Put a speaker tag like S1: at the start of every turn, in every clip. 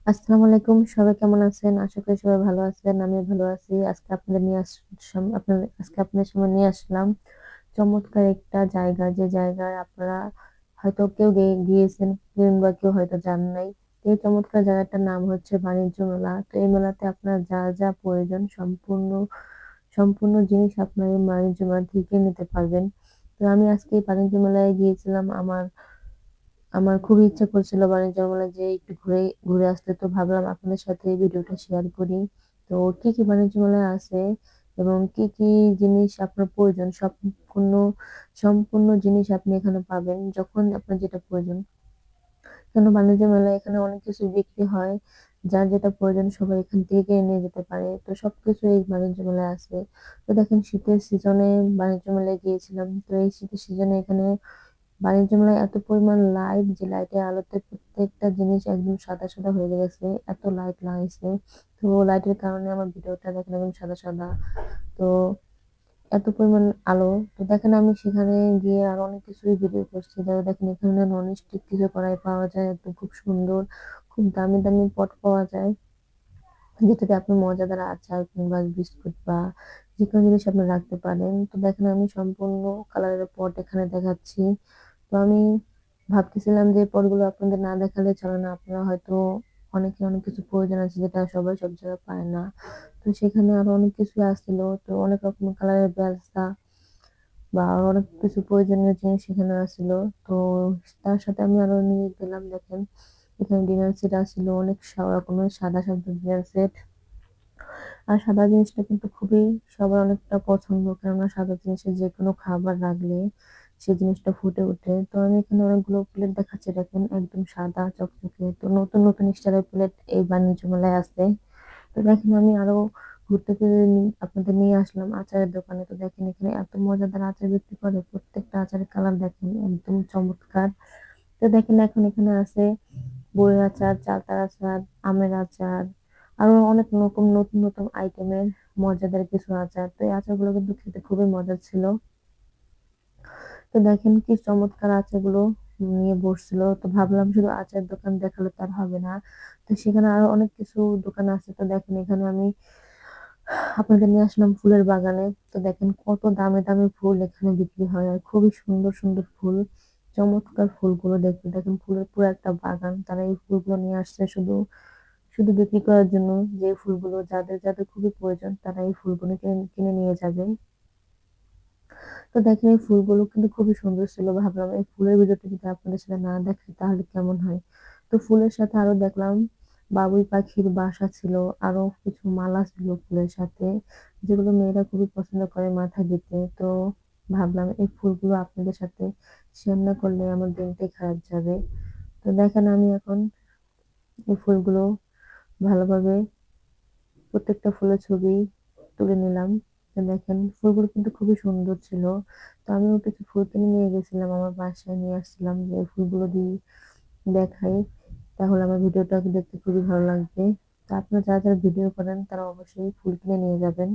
S1: আসসালামু আলাইকুম। সবাই কেমন আছেন? আশা করি সবাই ভালো আছেন। আমিও ভালো আছি। আজকে আপনাদের সামনে নিয়ে আসলাম চমৎকার একটা জায়গা, যে জায়গায় আপনারা হয়তো কেউ গিয়েছেন কিংবা কেউ হয়তো যান নাই। এই চমৎকার জায়গাটার নাম হচ্ছে বাণিজ্য মেলা। তো এই মেলাতে আপনার যা প্রয়োজন সম্পূর্ণ জিনিস আপনার এই বাণিজ্য মেলা থেকে নিতে পারবেন। তো আমি আজকে এই বাণিজ্য মেলায় গিয়েছিলাম। আমার আমার খুবই ইচ্ছা করছিল বাণিজ্য মেলায় যেয়ে একটু ঘুরে আসতে। তো ভাবলাম আপনাদের সাথে এই ভিডিওটা শেয়ার করি। তো কি বাণিজ্য মেলায় আছে এবং কি জিনিস আপনার প্রয়োজন, সম্পূর্ণ জিনিস আপনি এখানে পাবেন যখন আপনার যেটা প্রয়োজন। কেন বাণিজ্য মেলায় এখানে অনেক কিছু বিক্রি হয়। যার যেটা প্রয়োজন সবাই এখান থেকে কিনে নিয়ে যেতে পারে। তো সবকিছু এই বাণিজ্য মেলায় আছে। তো দেখেন, শীতের সিজনে বাণিজ্য মেলায় গিয়েছিলাম। তো এই শীতের সিজনে এখানে বাণিজ্য মেলায় এত পরিমাণ লাইট, যে লাইটের আলোতে প্রত্যেকটা জিনিস একদম সাদা হয়ে গেছে। এত লাইট লাগাইছে। তো লাইটের কারণে আমার ভিডিওটা দেখেন একদম সাদা। তো এত পরিমাণ আলো। তো দেখেন, আমি সেখানে গিয়ে আরো অনেক কিছুই ভিডিও করছি। দেখেন, এখানে ননস্টিক কিছু কড়াই পাওয়া যায়, একদম খুব সুন্দর, খুব দামি পট পাওয়া যায়, যেটাতে আপনি মজাদার আচার কিংবা বিস্কুট বা যেকোনো জিনিস আপনি রাখতে পারেন। তো দেখেন, আমি সম্পূর্ণ কালারের পট এখানে দেখাচ্ছি। তো আমি ভাবতেছিলাম যে এই পটগুলো আপনাদের না দেখালে চলে না। আপনারা হয়তো অনেক কিছু প্রয়োজন আছে যেটা সবাই সব জায়গায় পায় না। তো সেখানে আরো অনেক কিছু আসছিল। তো অনেক রকমের কালারের বেলচা বা আরো অনেক কিছু প্রয়োজনীয় জিনিস সেখানে আসছিল। তো তার সাথে আমি আরো নিয়ে গেলাম। দেখেন, এখানে ডিনার সেট আসছিল, অনেক রকমের সাদা ডিনার সেট। আর সাদা জিনিসটা কিন্তু খুবই সবার অনেকটা পছন্দ, কেননা সাদা জিনিসে যে কোনো খাবার রাখলে সেই জিনিসটা ফুটে ওঠে। তো আমি এখানে অনেকগুলো প্লেট দেখাচ্ছি, দেখেন একদম সাদা চকচকে। তো নতুন স্টাইলের প্লেট এই বাণিজ্য মেলায় আছে। তো দেখেন, আমি আরো ঘুরতে ফিরে আপনাদের নিয়ে আসলাম আচারের দোকানে। তো দেখেন, এখানে এত মজাদার আচার বিক্রি করে, প্রত্যেকটা আচারের কালার দেখেন একদম চমৎকার। তো দেখেন, এখন এখানে আছে বইয়ের আচার, চালতার আচার, আমের আচার, আরো অনেক রকম নতুন আইটেমের মজাদার কিছু আচার। তো এই আচারগুলো কিন্তু খেতে খুবই মজার ছিল। তো দেখেন কি চমৎকার আচারগুলো নিয়ে বসছিল। তো ভাবলাম শুধু আচার দোকান দেখালে তার হবে না। তো সেখানে আরো অনেক কিছু দোকান আছে। তো দেখেন, এখানে আমি আপনাদের নিয়ে আসলাম ফুলের বাগানে। তো দেখেন, কত দামি ফুল এখানে বিক্রি হয়, আর খুবই সুন্দর ফুল, চমৎকার ফুলগুলো দেখতে। দেখেন, ফুলের পুরো একটা বাগান। তারা এই ফুলগুলো নিয়ে আসছে শুধু শুধু বিক্রি করার জন্য। যে ফুলগুলো যাদের খুবই প্রয়োজন তারা এই ফুলগুলো কিনে নিয়ে যাবে। তো দেখেন, এই ফুলগুলো কিন্তু খুবই সুন্দর ছিল। ভাবলাম এই ফুলের ভিডিওটা যদি আপনাদের সাথে না দেখাই তাহলে কেমন হয়। তো ফুলের সাথে আরো দেখলাম বাবুই পাখির বাসা ছিল, আরো কিছু মালা ছিল ফুলের সাথে, যেগুলো মেয়েরা খুবই পছন্দ করে মাথায় দিতে। তো ভাবলাম এই ফুলগুলো আপনাদের সাথে শেয়ার না করলে আমার দিনটাই খারাপ যাবে। তো দেখেন, আমি এখন এই ফুলগুলো ভালোভাবে প্রত্যেকটা ফুলের ছবি তুলে নিলাম। তো দেখেন, ফুলগুলো কিন্তু খুবই সুন্দর ছিল। তো আমিও কিছু ফুল কিনে নিয়ে গেছিলাম, আমার বাসায় নিয়ে আসছিলাম যে এই ফুলগুলো দিয়ে দেখাই, তাহলে আমার ভিডিওটা দেখতে খুবই ভালো লাগবে। তো আপনারা যারা ভিডিও করেন তারা অবশ্যই ফুল কিনে নিয়ে যাবেন।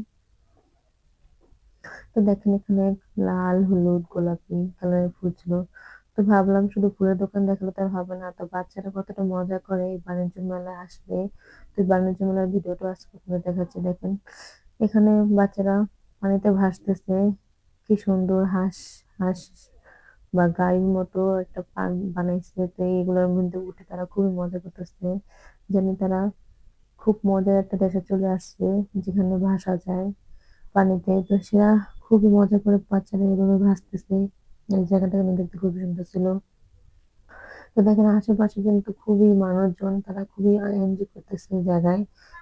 S1: তো দেখেন, এখানে লাল, হলুদ, গোলাপি কালারের ফুল ছিল। তো ভাবলাম শুধু ফুলের দোকান দেখালে তার হবে না, তো বাচ্চারা কতটা মজা করে এই বাণিজ্য মেলায় আসলে। তো এই বাণিজ্য মেলার ভিডিওটা আজকে আপনাদের দেখাচ্ছি। দেখেন, এখানে বাচ্চারা পানিতে ভাসতেছে, কি সুন্দর হাঁস হাঁস বা গাড়ির মতো একটা পান বানাইছে। তো এগুলোর মধ্যে উঠে তারা খুবই মজা করতেছে, যেন তারা খুব মজার একটা দেশে চলে আসছে যেখানে ভাসা যায় পানিতে। তো সেরা খুবই মজা করে বাচ্চারা এভাবে ভাসতেছে। এই জায়গাটা কিন্তু দেখতে খুবই সুন্দর ছিল। তো দেখেন, আশেপাশে কিন্তু খুবই মানুষজন, তারা খুবই এনজয় করতেছে এই জায়গায়।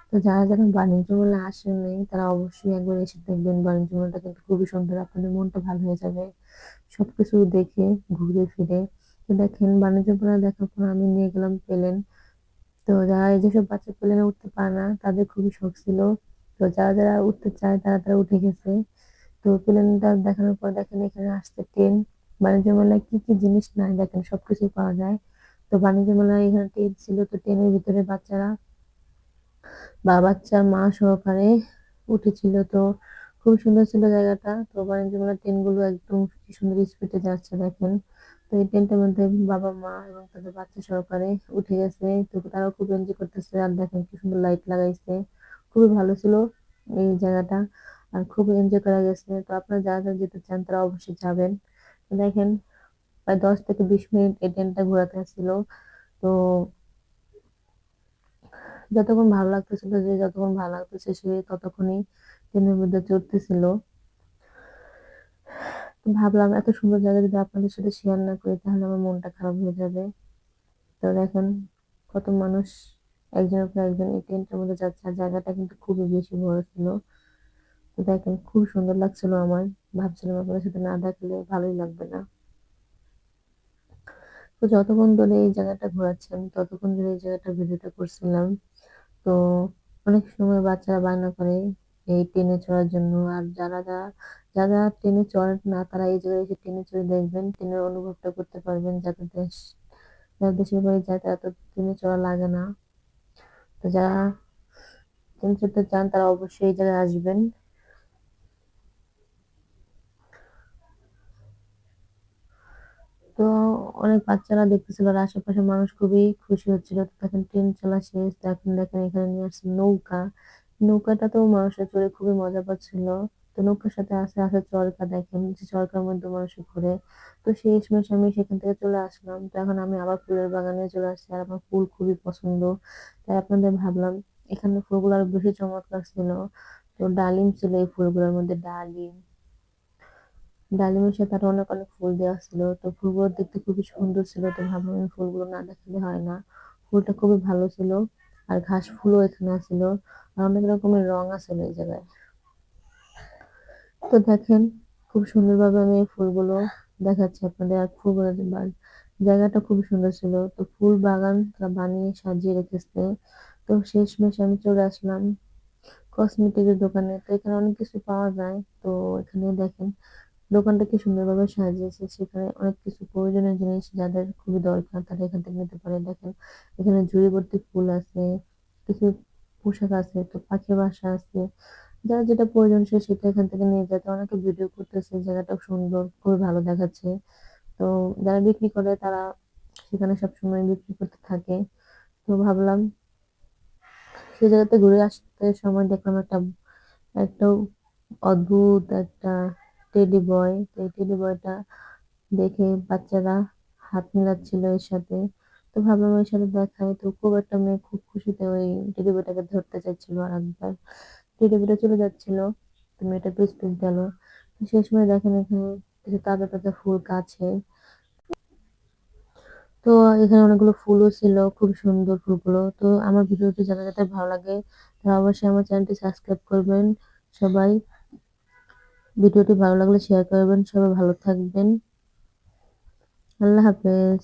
S1: তো যারা বাণিজ্য মেলা আসেন নাই তারা অবশ্যই একবার এসে দেখবেন। বাণিজ্য মেলাটা কিন্তু খুবই সুন্দর, আপনাদের মনটা ভালো হয়ে যাবে সবকিছু দেখে ঘুরে ফিরে। তো দেখেন, বাণিজ্য মেলা দেখার পর আমি নিয়ে গেলাম প্লেন। তো যারা এই যেসব বাচ্চা প্লেনে উঠতে পারে না তাদের খুবই শখ ছিল। তো যারা উঠতে চায় তারা উঠে গেছে। তো প্লেনটা দেখানোর পর দেখেন, এখানে আসছে ট্রেন। বাণিজ্য মেলায় কি জিনিস নাই দেখেন, সবকিছু পাওয়া যায়। তো বাণিজ্য মেলায় এখানে ট্রেন ছিল। তো ট্রেনের ভিতরে বাচ্চারা বা বাচ্চার মা সহকারে উঠেছিল। তো খুব সুন্দর ছিল জায়গাটা। তো বাণিজ্য মেলার ট্রেন গুলো একদম কি সুন্দর স্পিডে যাচ্ছে দেখেন। তো এই টেন্টের মধ্যে বাবা-মা এবং তাদের বাচ্চা সহকারে উঠে গেছে। তো তারাও খুব এনজয় করতেছে। আর দেখেন কি সুন্দর লাইট লাগাইছে। খুবই ভালো ছিল এই জায়গাটা। আর খুবই এনজয় করা গেছে। তো আপনারা যারা যেতে চান তারা অবশ্যই যাবেন। তো দেখেন প্রায় ১০ থেকে ২০ মিনিট এই ট্রেনটা ঘোরাতে ছিল। তো যতক্ষণ ভালো লাগতেছে সে ততক্ষণই ট্রেনের মধ্যে চড়তেছিল। তো ভাবলাম এত সুন্দর জায়গা যদি আপনাদের সাথে শেয়ার না করি তাহলে আমার মনটা খারাপ হয়ে যাবে। তো দেখেন কত মানুষ একজনের পর একজন এই ট্রেনটার মধ্যে যাচ্ছে। আর জায়গাটা কিন্তু খুবই বেশি বড় ছিল। তো দেখেন খুব সুন্দর লাগছিল আমার। ভাবছিলাম আপনাদের সাথে না থাকলে ভালোই লাগবে না। তো যতক্ষণ ধরে এই জায়গাটা ঘোরাচ্ছি আমি ততক্ষণ ধরে এই জায়গাটার ভিডিওটা করছিলাম। তো অনেক সময় বাচ্চারা বায়না করে এই ট্রেনে চড়ার জন্য। আর যারা ট্রেনে চড়েন না তারা এই জায়গায় এসে ট্রেনে চড়ে দেখবেন, ট্রেনের অনুভবটা করতে পারবেন। যারা দেশের বাড়ি যায় তারা তো ট্রেনে চড়া লাগে না। তো যারা ট্রেনে চড়তে চান তারা অবশ্যই এই জায়গায় আসবেন। তো অনেক বাচ্চারা দেখতেছিল আর আশেপাশের মানুষ খুবই খুশি হচ্ছিল। তো দেখেন ট্রেন চলা শেষ। তো এখন দেখেন এখানে নিয়ে আসছে নৌকা। নৌকাটাতেও মানুষের চড়ে খুবই মজা পাচ্ছিল। তো নৌকার সাথে আছে চরকা, দেখেন যে চরকার মধ্যে মানুষ ঘুরে। তো শেষমেশ আমি সেখান থেকে চলে আসলাম। তো এখন আমি আবার ফুলের বাগানে চলে আসছি। আর আমার ফুল খুবই পছন্দ। তাই আপনাদের ভাবলাম এখানে ফুলগুলো আরো বেশি চমৎকার ছিল। তো ডালিম ছিল এই ফুলগুলোর মধ্যে, ডালিমের সাথে আরো অনেক অনেক ফুল দেওয়া ছিল। তো ফুলগুলো দেখতে খুবই সুন্দর ছিল। তো ভাবলাম এই ফুলগুলো না দেখালে হয় না। ফুলটা খুবই ভালো ছিল। আর ঘাস ফুলও এখানে ছিল। আর অনেক রকমের রং আছে এই জায়গায়। তো দেখেন খুব সুন্দরভাবে আমি এই ফুলগুলো দেখাচ্ছি আপনাদের। আর জায়গাটা খুব সুন্দর ছিল। তো ফুল বাগান তারা বানিয়ে সাজিয়ে রেখেছে। তো শেষমেশ আমি চলে আসলাম কসমেটিকের দোকানে। তো এখানে অনেক কিছু পাওয়া যায়। তো এখানে দেখেন দোকানটা কি সুন্দরভাবে সাজিয়েছে। সেখানে অনেক কিছু প্রয়োজনীয় জিনিস যাদের খুবই দরকার তারা এখান থেকে নিতে পারে। দেখেন এখানে ঝুড়ি ভর্তি ফুল আছে, কিছু পোশাক আছে, তো পাখির বাসা আছে। যার যেটা প্রয়োজন সে সেটা এখান থেকে নিয়ে যায়। তো অনেকে ভিডিও করতেছে, জায়গাটা সুন্দর, খুবই ভালো দেখাচ্ছে। তো যারা বিক্রি করে তারা সেখানে সবসময় বিক্রি করতে থাকে। তো ভাবলাম সেই জায়গাতে ঘুরে আসতে সময় দেখলাম একটা অদ্ভুত একটা টেডি বয়। তো এই টেডি বয়টা দেখে বাচ্চারা হাত মেলাচ্ছিল এর সাথে। তো ভাবলাম এর সাথে দেখাই। তো খুব একটা মেয়ে খুব খুশিতে ওই টেডি বয়টাকে ধরতে চাচ্ছিল। আর একবার টেডি বয়টা চলে যাচ্ছিল, তো মেয়েটা পিছপিছ গেল। তো সেই সময় দেখেন এখানে কিছু তাজা তাজা ফুল গাছে। তো এখানে অনেকগুলো ফুলও ছিল, খুব সুন্দর ফুলগুলো। তো আমার ভিডিওটি যাদের যাদের ভালো লাগে তারা অবশ্যই আমার চ্যানেলটি সাবস্ক্রাইব করবেন। সবাই ভিডিওটি ভালো লাগলে শেয়ার করবেন। সবাই ভালো থাকবেন। আল্লাহ হাফেজ।